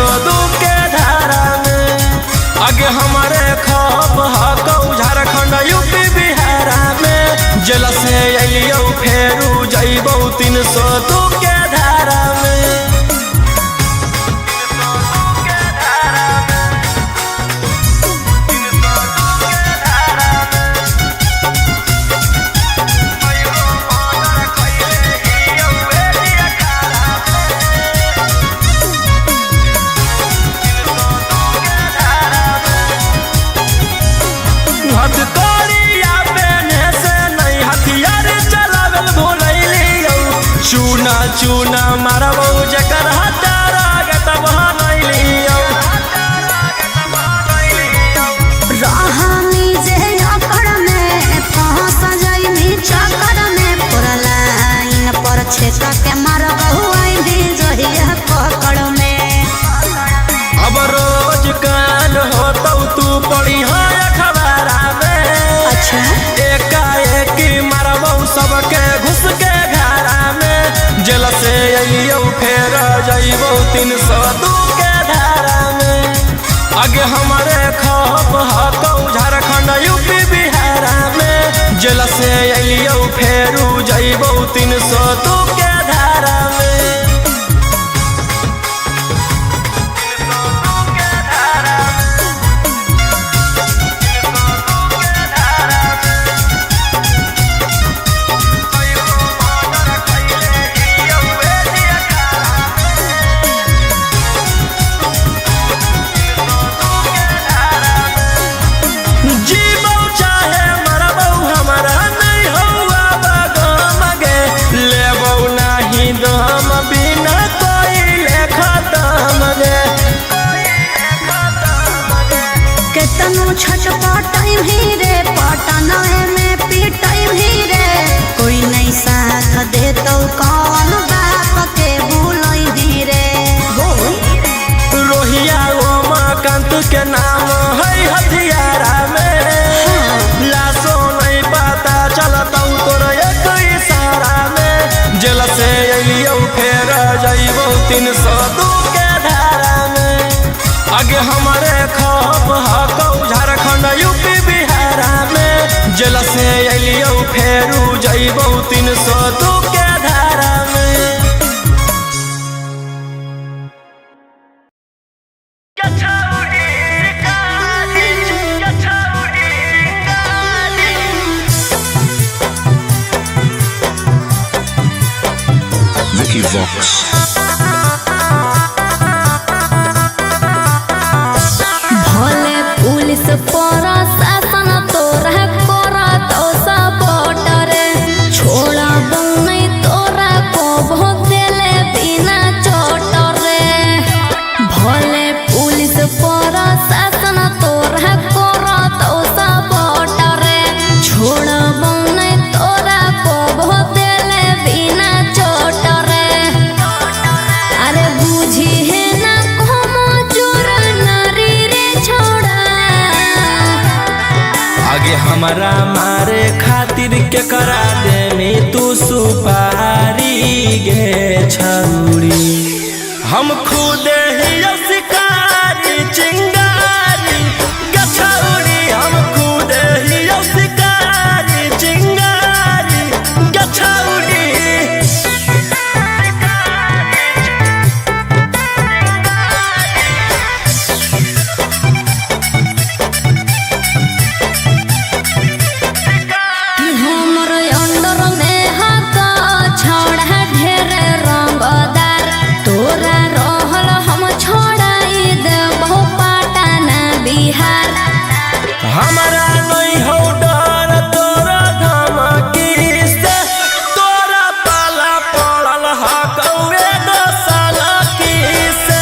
302 के धारा में। आगे हमारे खप हकौ झारखंड यूपी बिहार में। जेल से अलियो फेरू जइबौ 302 के धारा में। चूना चूना मारबौ जकर हटारा गतब नैलियो। रहनी जे अकड़ में फंस जाइनी चक्कर में पूरा लाइन पर छेका के मारबौ आइनी जहिया पकड़ में। अब रोज कान होतौ तू पढ़ी है अखबार में। अच्छा एकाएक मारबौ सबके घुस के घरा में। जेल से अलियो फेर जइबौ 302 के धारा में। आगे हमारे खप हकौ झारखंड यूपी बिहार में। जेल से अलियो फेरू जइबौ 302 के धारा में। केतनो छटपटाई भी रे पटना में पिटाई भी रे। कोई नहीं साथ दे तो कौन बाप के भूलई भी रे। रोहिया उमाकांत के नाम है हथियारा में। लाशो नहीं पता चलतौ तोर एक इशारा में। जेल से अलियो फेर जइबौ 302 के धारा में। आगे हमारे खप हकौ झारखंड यूपी बिहार में। जेल से अलियो फेरू जइबौ 302 के धारा में। Vicky Vox. भले पुलिस प्रशासन तोरा करत सपोर्ट रे। छोड़बौ नहीं तोरा को भोगले बिना चोट रे। भले पुलिस प्रशासन तोरा करत सपोर्ट रे। छोड़बौ नहीं तोरा को भोगले बिना चोट रे। अरे बुझी है ना आगे हमारा मारे खातिर के करा दे में तू सुपारी गे छौरी। हम खुद ही शिकारी चिंगारी गे छौरी। हम खुद ही शिकारी चिंगारी गे छौरी। हमारा नहीं हो डर तोरा धमकी से। तोरा पाला पड़ल हकौ एगो सनकी से।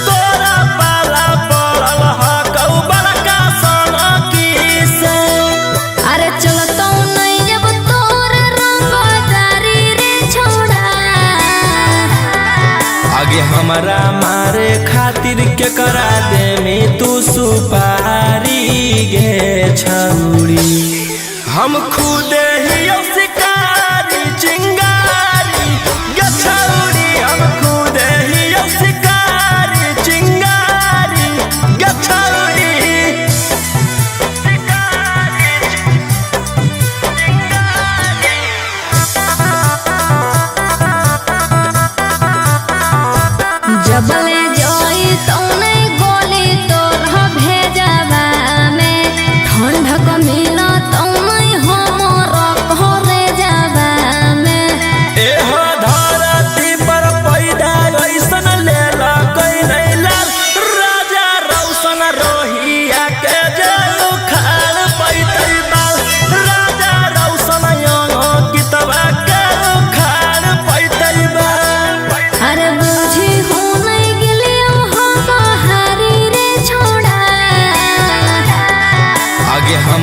तोरा पाला पड़ल हकौ बड़का सनकी से। अरे चलतौ नहीं जब तोर रंगदारी रे छोड़ा। आगे हमारा मारे खातिर के करा दे में तू सुपारी गे छौरी। हम खुद ही शिकारी चिंगारी गे छौरी। हम खुद ही शिकारी चिंगारी।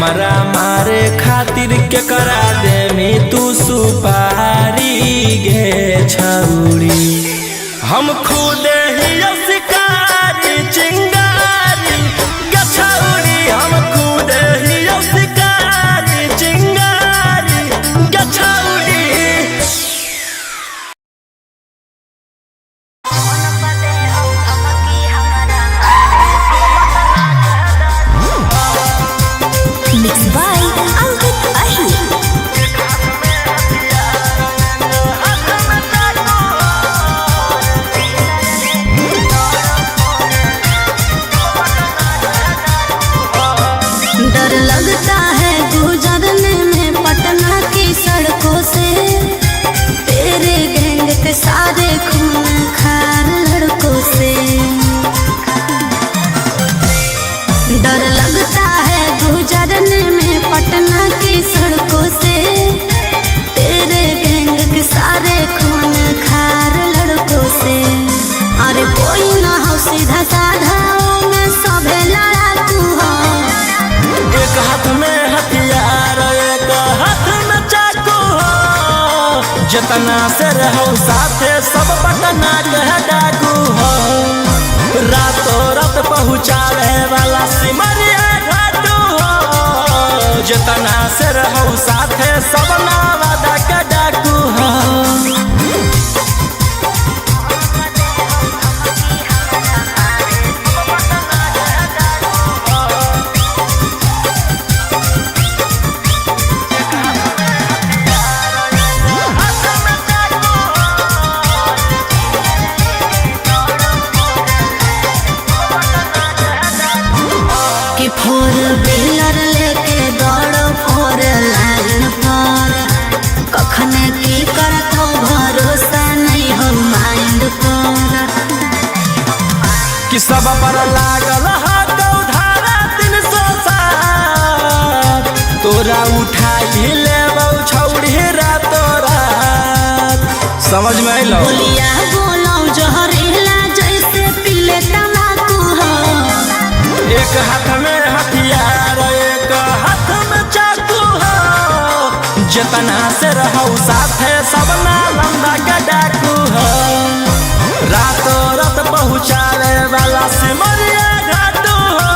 हमारा मारे खातिर के करा दे में तू सुपारी गे छौरी। हम खुद ही शिकारी चिंगारी गे छौरी, हम खुद ही शिकारी चिंगारी गे छौरी। Mixed by Ankit Ahi. डर लगता है गुजरने में पटना की सड़कों से, तेरे गैंग के सारे खून खार लड़कों से। डर लगता है गुजरने में पटना की सड़कों से, तेरे गैंग के सारे खून खार लड़कों से। अरे कोई ना हो सीधा साधा में सभे लड़ाकू हो। एक हाथ में हथियार एक हाथ में चाकू हो, जितना से रहो साथे सब पटना के डाकू हो। रातों रात पहुँचावे वाला सिमरिया घाटू हो, जितना से रहो साथे सब नावादा के डाकू हो। कि फोर व्हीलर लेके दौड़ो फोर लाइन पर, कखने की करतो भरोसा नहीं हो माइंड पर। कि सब पर लागल हाथ उधारा 307, तोरा उठाई लेबौ छौड़ी रातो रात। समझ में अइलो? बोलिया बोलो जहरीला जैसे पीले तम्बाकू हो। एक हाथ में हथियार एक हाथ में चाकू हो, जितना से रहो साथे सब नालंदा के डाकू हो। रातों रात पहुँचावे वाला सिमरिया घाटू हो,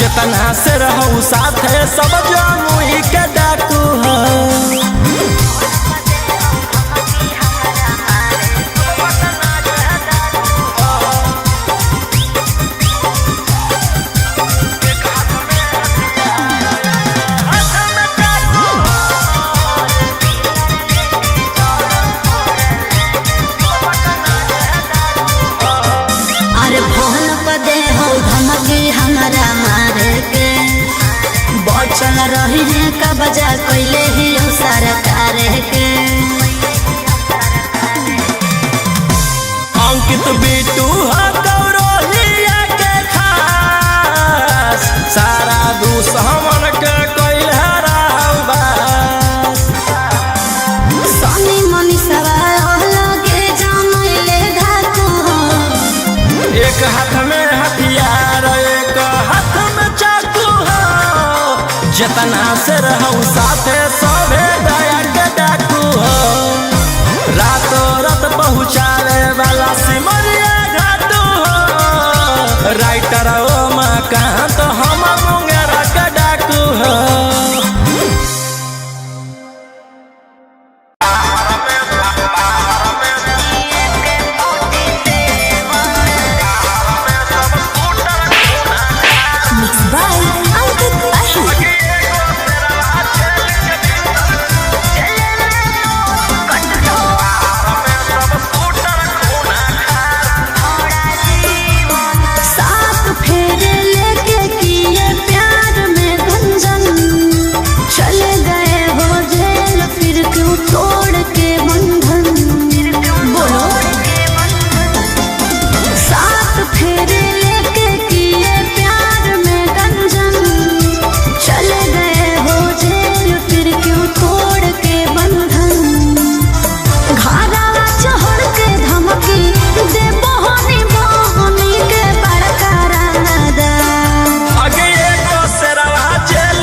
जितना से रहो साथे सब जमुई के डाकू हो। अरे फोन पर दे हो धमकी हमारा मारे के, बचल रही है का बजा कोइले ही हो सरकार के। अंकित बिटू हो गौरहिया के खास, सारा दुश्मन के कोइल हराव बास। सनी मनी सवाल लगे जमैले धाकू हो। एक हाथ में हथियार एक हाथ में चाकू हो, जितना से रहो साथे सभे दया के डाकू हो। रातों रात पहुँचावे वाला सिमरिया घाटू हो, राइटर ओ मकान तो हम मुंगेरा के डाकू हो। Mixed by Ankit Ahi. साथ फेरे लेके किए प्यार में गंजन, चले गए हो जेल फिर क्यों तोड़ के बंधन। बोलो साथ फेरे लेके किए प्यार में गंजन, चले गए हो जेल फिर क्यों तोड़ के बंधन। घारा चढ़ के धमकी दे बहनी बहनी के बड़का रानादार। आगे एक सेरवा जेल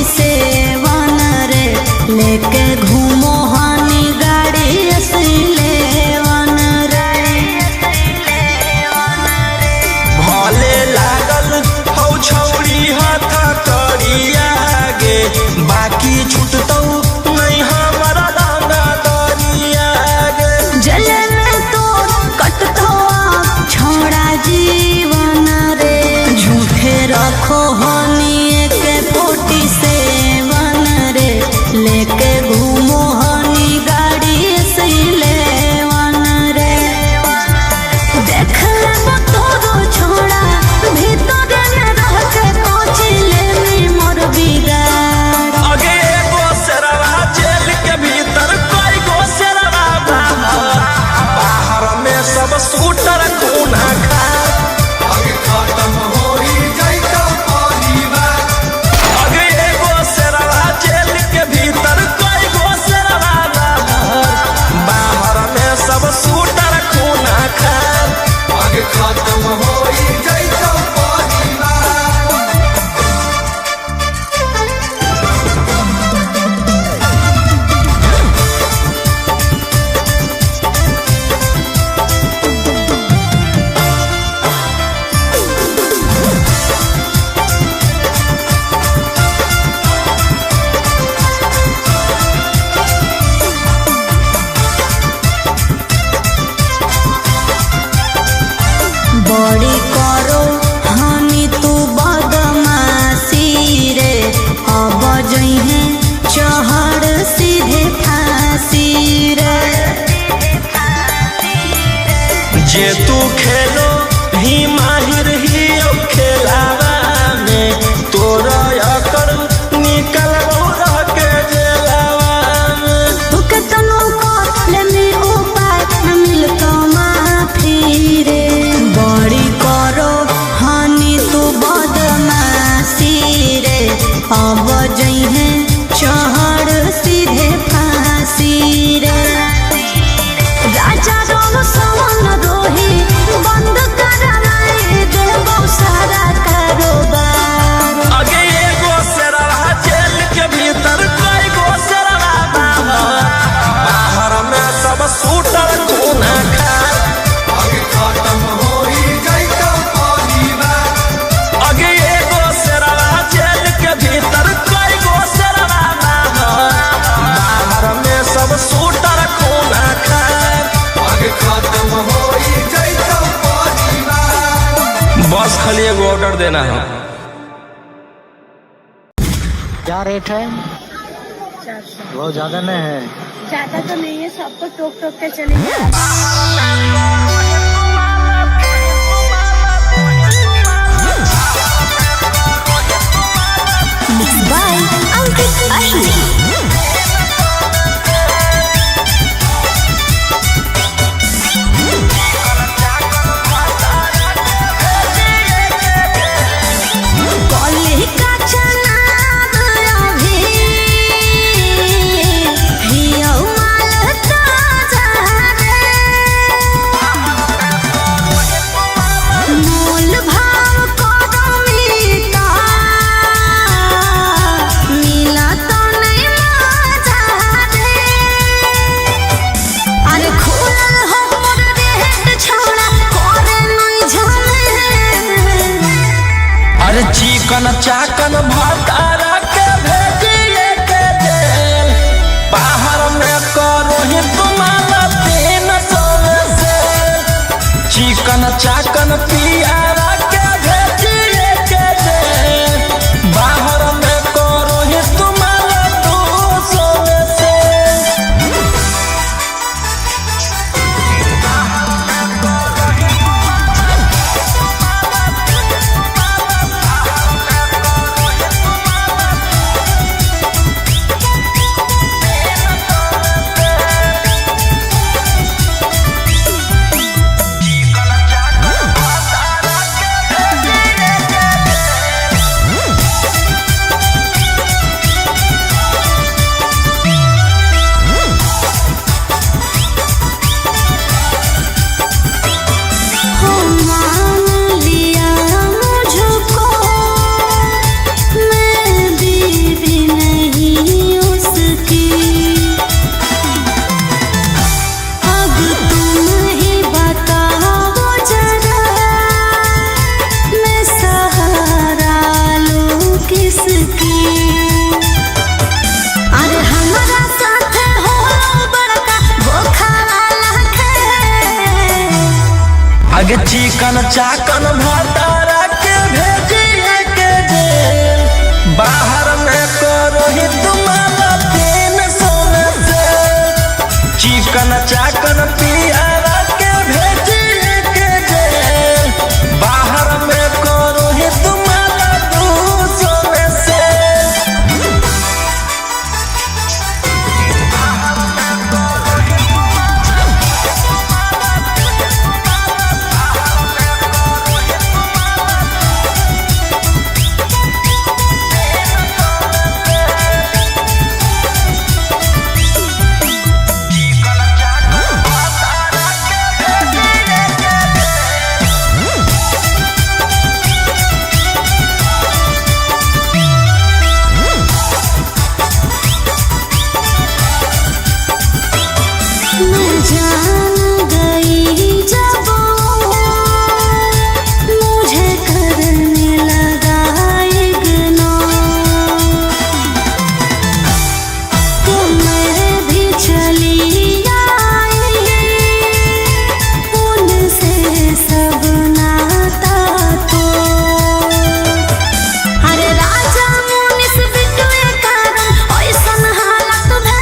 से वन रे लेके घूमो हानी गाड़ी असले वन रे। भले लागल हौ छौरी हाथ करिया गे बाकी छूटतौ नहीं हमारा डांगा दरिया गे। जले में तो कटतो छोड़ा जीवन रे झूठे रखो हनी के 47 रे लेके घूमो हनी गाड़ी से लेवन रे। देख ले तोरो छोड़ा भीतर में रह के पहुँचले में मोर बिगाड़। आगे एगो शेरवा जेल के भीतर कोई गो शेरवा बाहर में सब शूटर खूना खा। आगे खत्म होई जाइतो परिवार। आगे एगो शेरवा जेल के भीतर कोई गो शेरवा बाहर में सब शूटर खूना खा। आगे खत्म होई जाइतो परिवार। बड़ी करो हानि तू बदमाशी रे अब जइहे चहड़ सीधे फांसी रे। जे तू खेलो ही माहिर ही अब खेलावा में तोरा अकर निकल रह के जेलावा में। तू केतनो कहले में उपाय न मिलतो माफी रे। बड़ी करो हानि तू बदमाशी रे अब जइहे चहड़ सीधे फांसी रे। राजा रोम सवन रोही बंद कराए देबो सारा कारोबार। आगे एगो शेरवा जेल के भीतर कोई गो शेरवा बाहर में सब शूटर खूना खा। आगे खत्म होई जाइतो परिवार। आगे एगो शेरवा जेल के भीतर कोई गो शेरवा बाहर में सब शूटर खूना खा। आगे खत्म होई जाइतो परिवार। बस खाली एगो ऑर्डर देना है। क्या रेट है? 400। बहुत ज्यादा नहीं है। ज्यादा तो नहीं है, सबको टोक टोक के चलेंगे। बाय अंकित अश्विनी। कॉलेज का चनाव अभी हियो माल ताजा रे। मोल भाव करो मीता मिला तो नहीं मजा रे। अरे खुलल हो मोर रेट छोड़ा करे नहीं झमेले। अरे चिकन चाकन भतारा के भेजिए के जेल बाहर में करो ही तुम्हारा 300 में से। चिकन चाकन पियारा के भेजिए के जेल बाहर में करो ही तुम्हारा 200 में से। आगे चिकन चाकन भातारा के भेजिए के जेल बाहर में करो ही तुम्हारा 300 से चिकन चाकन पियारा के भेजिए के जेल बाहर में करो ही तुम्हारा 200 से मैं जान गई जब मुझे करने लगा इग्नोर तो मैं भी चली आई उनसे सब नाता तो अरे राजा मुनिस बिटुए कारण ऐसन हालत भे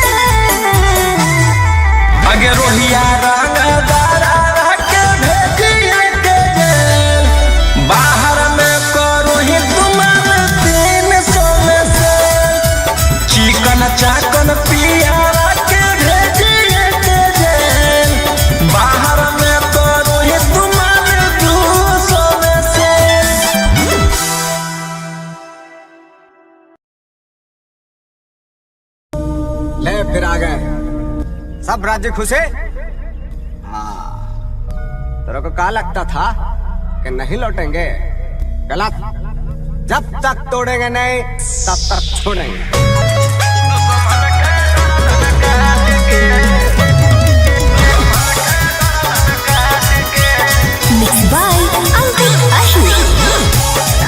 आगे रोहिया रंगदारा के भेजिए के जेल बाहर में करो ही तुम्हारे 300 से चिकन चाकन पियारा के भेजिए के जेल बाहर में करो ही तुम्हारे 200 से ले फिर आ गए सब राज्य खुश है। हाँ तेरे को क्या लगता था कि नहीं लौटेंगे? गलत। जब तक तोड़ेंगे नहीं तब तक छोड़ेंगे। Mixed by Uncle Ashmi.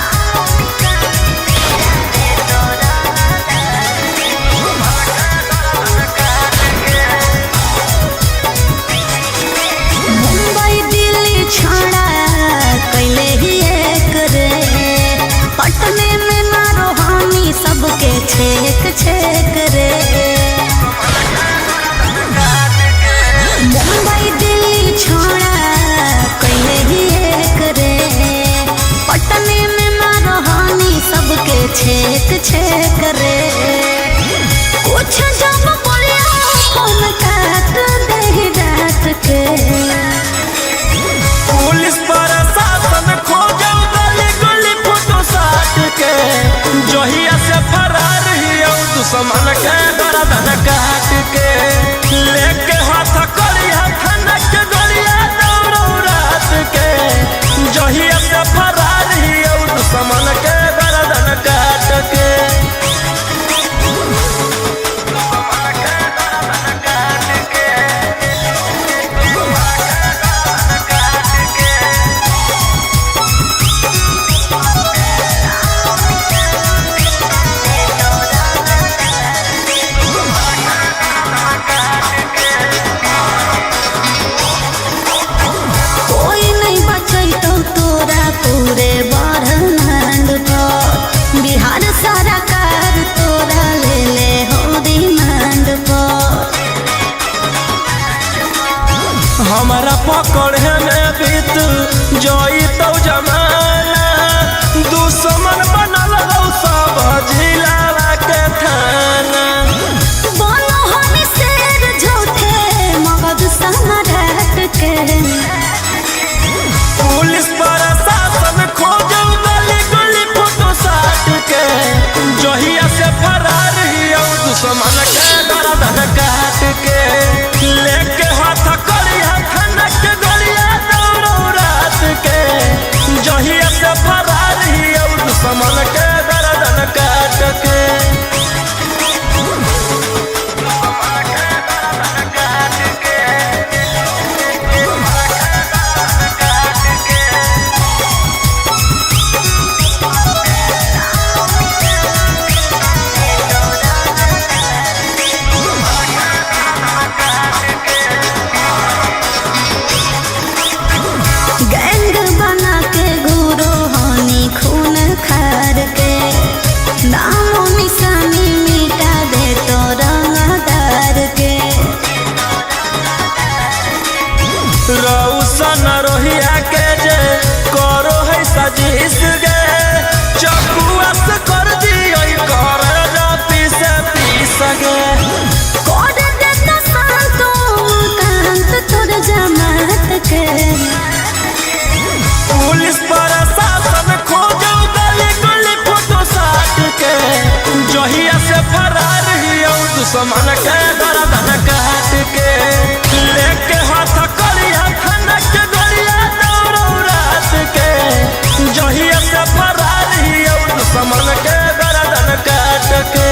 Mumbai Delhi छाड़ा कैले ही एक रे पटने में ना रोहानी सबके छेक छेक रे मुंबई दिल्ली छाड़ा कैले ही एक रे पटने में ना रोहानी सबके छेक छेक रे कुछ जब बोलिया फोन काट दे डांट के पुलिस प्रशासन खोजो गली गली फोटो साट के जहिया से फरार ही दुश्मन के गर्दन काट के लेके हाथ करिया खनक के गोलियां दौड़ो रात के जहिया से फरार ही दुश्मन के गर्दन काट के कोई नहीं बचै तो तोरा पूरे ब्रह्मांड पर बिहार सरकार तोरा ले ले हो रिमांड पर हमारा पकड़े में बीत जोई तो जमाना दुश्मन बनल हो सब जिला के थाना बोलो हम शेर झूठे मगध सम्राट के पुलिस प्रशासन खोजो गली गली फोटो साट के जहिया से फरार ही दुश्मन के गर्दन काट के लेके हाथ करिया खनक के गोलियां दौड़ो रात के फरार हियो दुश्मन के गर्दन काट के लेके हाथ करिया खनक के गोलिया दौड़ो रात के जहिया से फरार हियो दुश्मन के गर्दन काट के।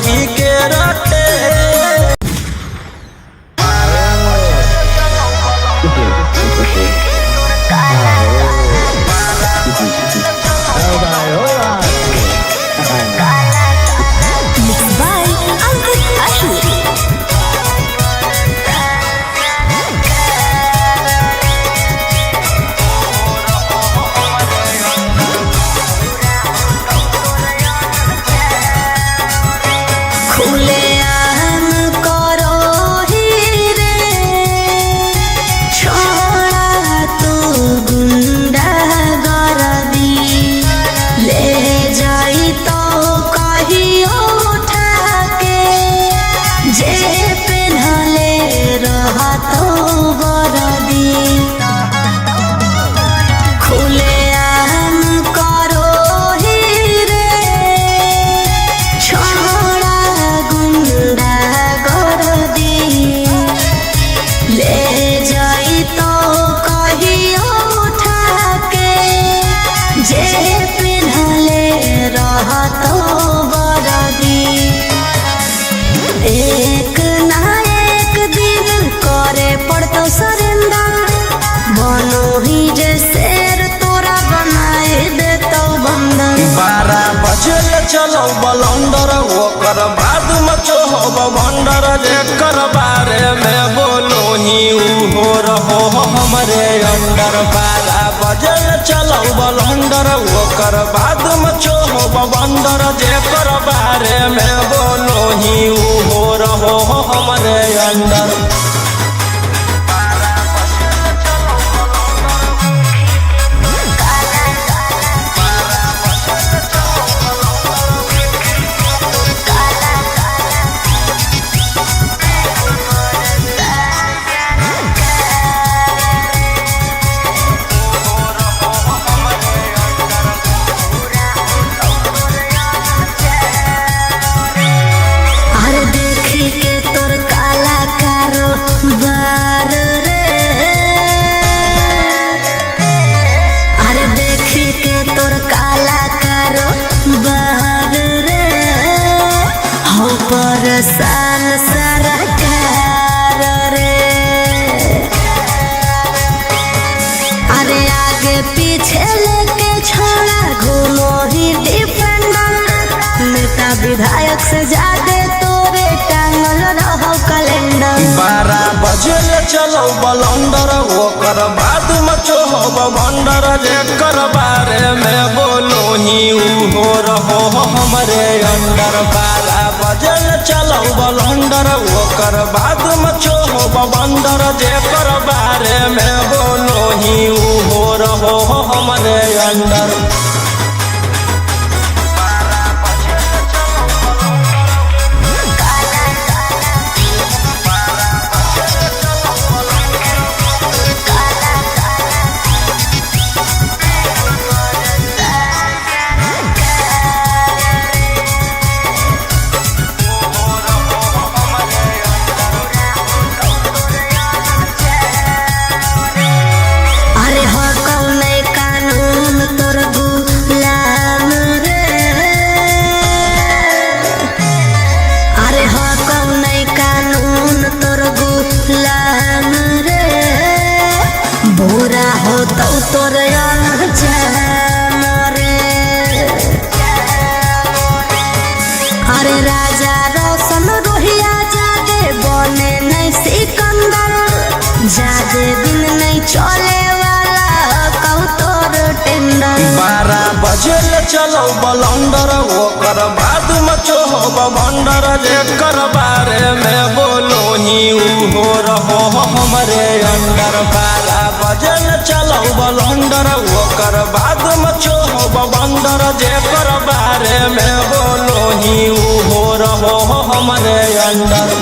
जी के रखे खुले ओकर बाद मचो हो भंडर जेकर बारे में बोलो ही हो रहो हमरे अंडर 12 बजे चलो बलंडर ओकर बाद मचो हो भंडर जेकर बारे में बोलो ही हो रहो हमरे अंडर। साल सरकार रे अरे आगे पीछे लेके छोड़ा घूमो ही डिफेंडर नेता विधायक से ज्यादा तोरे टांगल रहो कैलेंडर। 12 बजे चलो बलंडर ओकर बाद मचो हो भंडर जेकर बारे में बोलो ही हो रहो हमरे अंडर। 12 बजे चलो बलंडर ओकर बाद मचो हो भंडर जेकर बारे में बोलो ही हो रहो हमरे अंडर। बुरा हो तो तोर अरे राजा रोशन रोहिया जादे बने नहीं सिकंदर जादे दिन नहीं चले वाला कहू तोर टेंडर। 12 बजे चलो बलंडर ओकर बाद मचो हो भंडर जेकर बारे में बोलो ही हो रहो हमरे अंडर। 12 बजे चलो बलंडर ओकर बाद मचो हो भंडर जेकर बारे में बोलो ही हो रहो हमरे अंडर।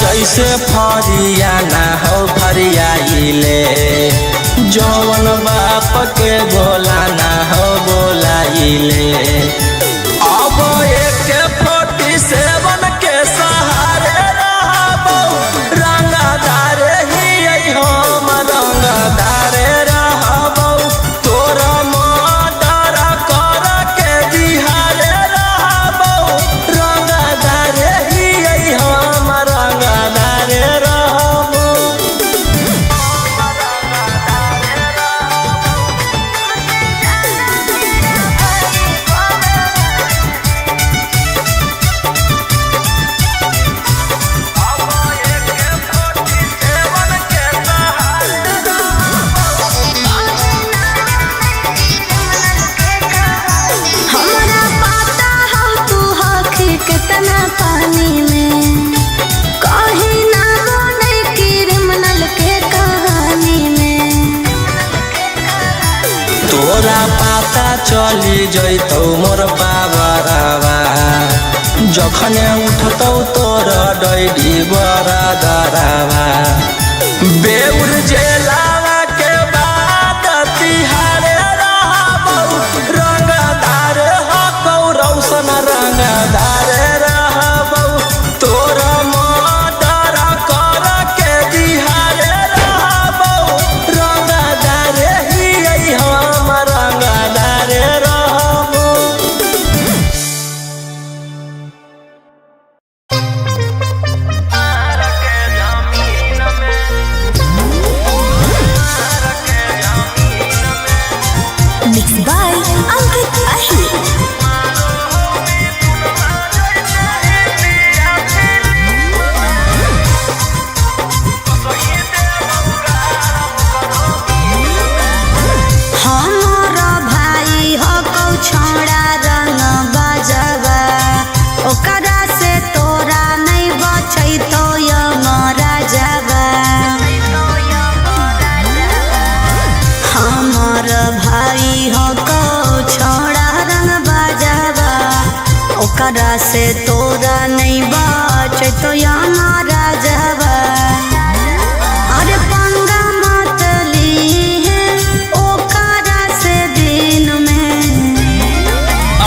जैसे फरिया ना हो फरियाइले जौन बाप के गोला ना हो बोलाइले अब एक 47 जैतौ मोर बाबरावा जखने उठतौ तोर डैडी बरा दरावा बेउर जेलावा के बाद तिहारे रहबौ रंगदार हकौ रौशन रंगदार रहबौ तोर मर्डर कर के तिहारे रहबौ रंगदार हियै हम रंगदार रहबौ Mixed by Ankit Ahir. हमारा भाई हो कौ छोड़ा रंग बजवा ओकरा से तोरा नहीं बचै तो यमरा जवा हमार भाई हो कौ छोड़ा रंग बजवा ओकरा से तोरा नहीं बचै तो यमरा जवा अरे पंगा मत लीहे ओकरा से दिन में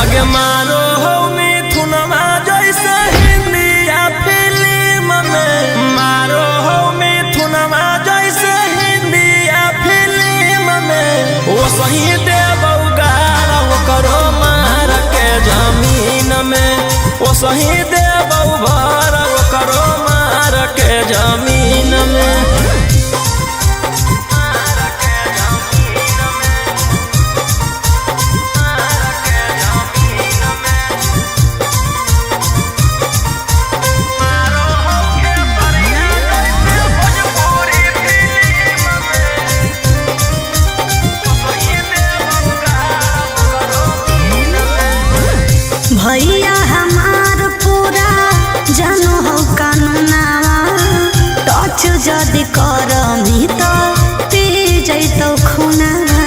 आगे मारो हो मिथुनमा जैसे हिंदिया फिल्म में मारो हो मिथुनमा जैसे हिंदिया फिल्म में वो सही देबौ गारा वो करो मार के जमीन में वो सही देबौ भरा वो करो मार के जमीन में भैया हमार पूरा जानो हो कानूनावा टच जदि करमी तो पी जैतौ खुनावा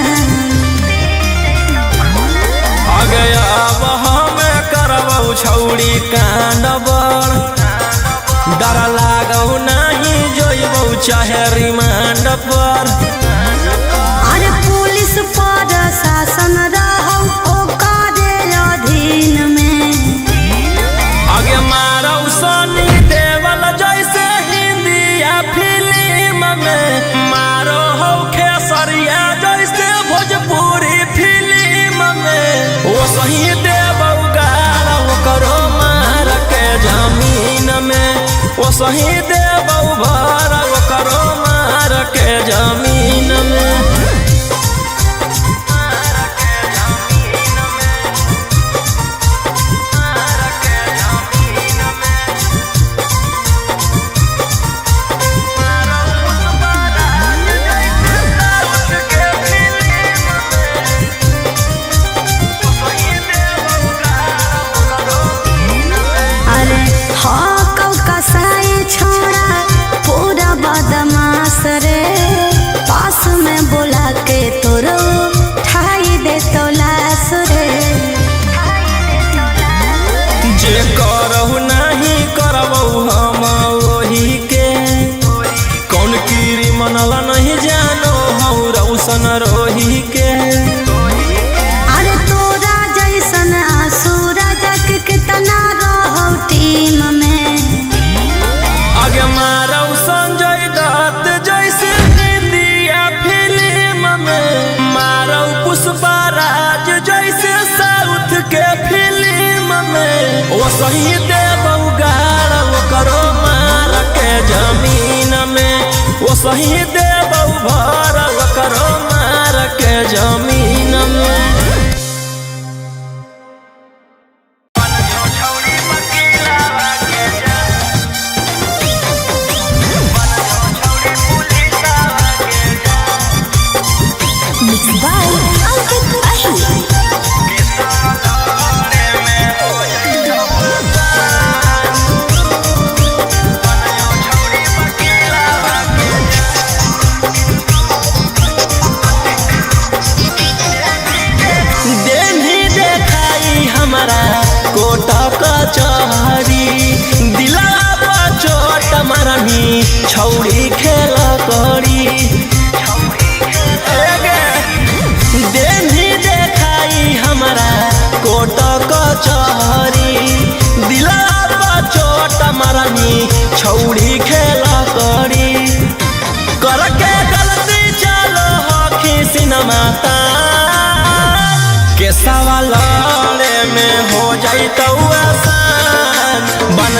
आगे अब हमें करबौ छौड़ी कांड बड़ डर लागौ नहीं जोइबौ चाहे रिमांड पर अरे पुलिस पर शासन रहौ ओकरे अधीन में आगे मारौ सनी देवल जैसे हिंदिया फिल्म में मारो हो खेसरिया जैसे भोजपुरी फिल्म में वो सही देबौ गारा वो करो मार के जमीन में वो सही देबौ भरा वो करो मार के जमीन में अरे हाँ कौ कसाई छोड़ा पूरा बदमाश रे पास में बोला के तोरो ठाई दे तो लाश रे जे करहु नहीं करबौ हम वही के कौन कीरी मनला नहीं जानो हौ रौशन रोही के अरे तोरा जैसन आसुरा जग कितना रहो टीम में आगे मारौ संजय दत्त जैसे हिंदिया फिल्म में मारौ पुष्पा राज जैसे साउथ के फिल्म में वो सही देबौ गारा वो करो मार के जमीन में वो सही देबौ भरा वो करो मार के जमीन में Mixed by Ankit Ahir.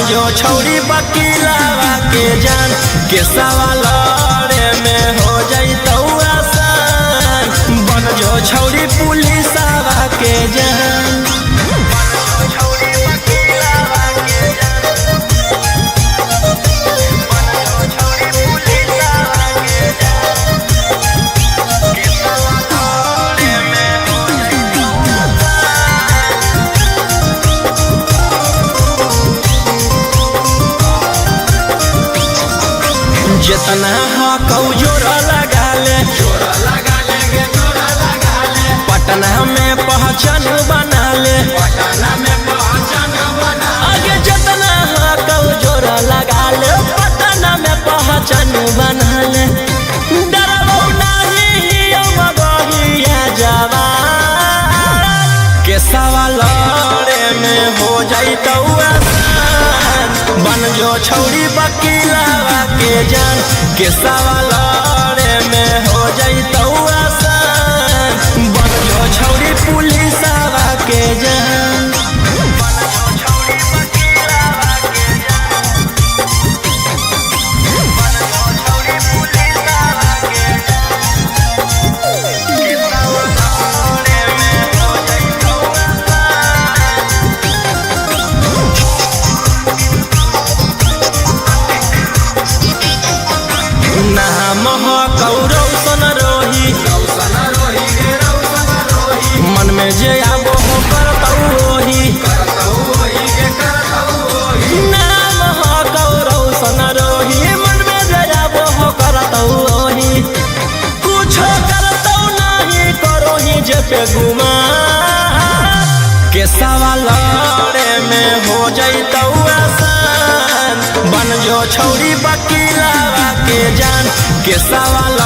जो छौरी वकीलावा के जान के सवाल में हो जैतौ आसान। बन जो छौरी पुलिसवा के जान जितना हकौ जोरा लगा ले पटना में पहचान बना ले। आगे जितना हकौ जोरा लगा ले पटना में पहचान बना ले। डरबौ नहीं मगहिया जवान के सवाल में हो जैतौ आसान। बन जो छौरी वकीलावा के जान के सवाल में हो जैतौ आसान। बन जो छौरी पुलिसवा के जान नाम हकौ सन रोही मन में जे आबो हो करतौ ओही। नाम हकौ सन रोही मन में जे आबो हो करतौ ओही। कुछो करतौ नहीं करोही जे पे गुमा के सवाल में हो जैतौ आसान। बन जो छौरी वकीलावा के जान के सवाल